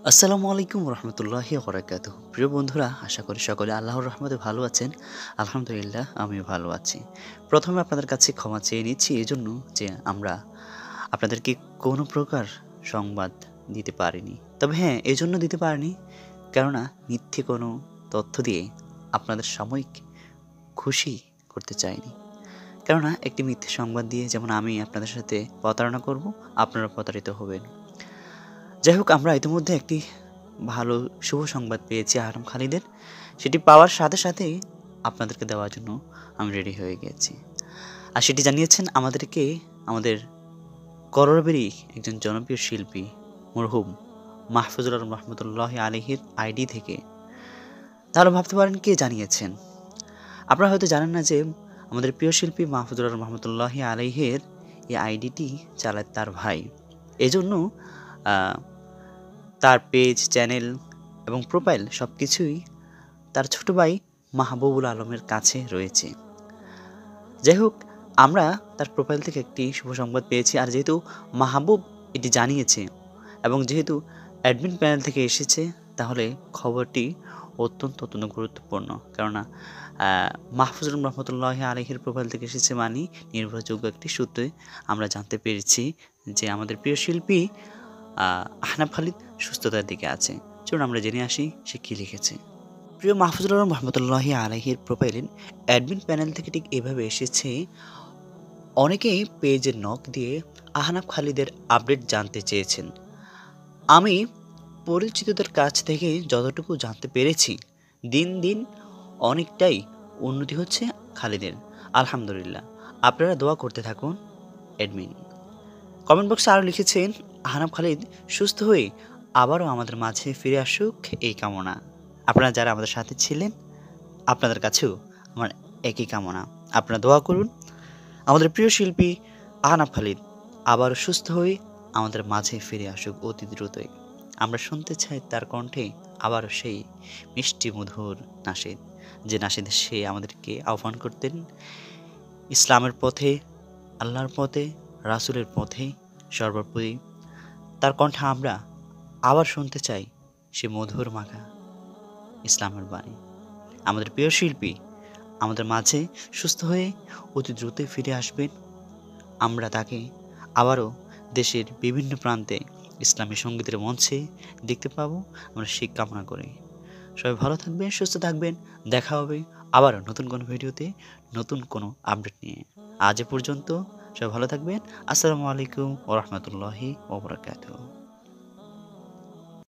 আসসালামু আলাইকুম রহমতুল্লাহি বারাকাতুহু। প্রিয় বন্ধুরা, আশা করি সকলে আল্লাহর রহমতে ভালো আছেন। আলহামদুলিল্লাহ আমিও ভালো আছি। প্রথমে আপনাদের কাছে ক্ষমা চেয়ে নিচ্ছি এজন্য যে আমরা আপনাদেরকে কোনো প্রকার সংবাদ দিতে পারিনি। তবে হ্যাঁ, এজন্য দিতে পারিনি কেননা মিথ্যে কোনো তথ্য দিয়ে আপনাদের সাময়িক খুশি করতে চাইনি। কেননা একটি মিথ্যে সংবাদ দিয়ে যেমন আমি আপনাদের সাথে প্রতারণা করব, আপনারা প্রতারিত হবেন। যাই হোক, আমরা ইতিমধ্যে একটি ভালো শুভ সংবাদ পেয়েছি আহরাম খালিদের। সেটি পাওয়ার সাথে সাথেই আপনাদেরকে দেওয়ার জন্য আমি রেডি হয়ে গিয়েছি। আর সেটি জানিয়েছেন আমাদেরকে আমাদের কররবেরই একজন জনপ্রিয় শিল্পী মরহুম মাহফুজুর আলম রহমতুল্লাহি আলাইহির আইডি থেকে। তাহলে ভাবতে পারেন কে জানিয়েছেন? আপনারা হয়তো জানেন না যে আমাদের প্রিয় শিল্পী মাহফুজুর আলম রহমতুল্লাহি আলাইহির এই আইডিটি চালায় তার ভাই। এজন্য আ তার পেজ, চ্যানেল এবং প্রোফাইল সবকিছুই তার ছোট ভাই মাহবুবুল আলমের কাছে রয়েছে। যাই হোক, আমরা তার প্রোফাইল থেকে একটি শুভ সংবাদ পেয়েছি। আর যেহেতু মাহবুব এটি জানিয়েছে এবং যেহেতু অ্যাডমিন প্যানেল থেকে এসেছে, তাহলে খবরটি অত্যন্ত গুরুত্বপূর্ণ। কেননা মাহফুজুর রহমতুল্লাহি আলাইহির প্রোফাইল থেকে এসেছে মানে নির্ভরযোগ্য একটি সূত্রে আমরা জানতে পেরেছি যে আমাদের প্রিয় শিল্পী আহনাফ খালিদ সুস্থতার দিকে আছে। চলুন আমরা জেনে আসি সে কী লিখেছে। প্রিয় মাহফুজুর আলম রহমতুল্লাহি আলাইহির প্রোফাইলের অ্যাডমিন প্যানেল থেকে ঠিক এভাবে এসেছে। অনেকেই পেজে নক দিয়ে আহনাফ খালিদের আপডেট জানতে চেয়েছেন। আমি পরিচিতদের কাছ থেকে যতটুকু জানতে পেরেছি, দিন দিন অনেকটাই উন্নতি হচ্ছে খালিদের। আলহামদুলিল্লাহ, আপনারা দোয়া করতে থাকুন। অ্যাডমিন কমেন্ট বক্সে আরও লিখেছেন, আহনাফ খালিদ সুস্থ হয়ে আবারও আমাদের মাঝে ফিরে আসুক এই কামনা। আপনারা যারা আমাদের সাথে ছিলেন, আপনাদের কাছেও আমার একই কামনা। আপনারা দোয়া করুন আমাদের প্রিয় শিল্পী আহনাফ খালিদ আবারও সুস্থ হয়ে আমাদের মাঝে ফিরে আসুক অতি দ্রুতই। আমরা শুনতে চাই তার কণ্ঠে আবারও সেই মিষ্টি মধুর নাশিদ, যে নাশিদে সে আমাদেরকে আহ্বান করতেন ইসলামের পথে, আল্লাহর পথে, রাসূলের পথে। সর্বোপরি তার কণ্ঠে আমরা আবার শুনতে চাই সে মধুর মাখা ইসলামের বাণী। আমাদের প্রিয় শিল্পী আমাদের মাঝে সুস্থ হয়ে অতি দ্রুতই ফিরে আসবেন। আমরা তাকে আবারও দেশের বিভিন্ন প্রান্তে ইসলামী সঙ্গীতের মঞ্চে দেখতে পাবো, আমরা সেই কামনা করি। সবাই ভালো থাকবেন, সুস্থ থাকবেন। দেখা হবে আবারও নতুন কোনো ভিডিওতে, নতুন কোনো আপডেট নিয়ে। আজ এ পর্যন্ত সবাই ভালো থাকবেন। আসসালামু আলাইকুম ওয়া রাহমাতুল্লাহি ওয়া বারাকাতুহু।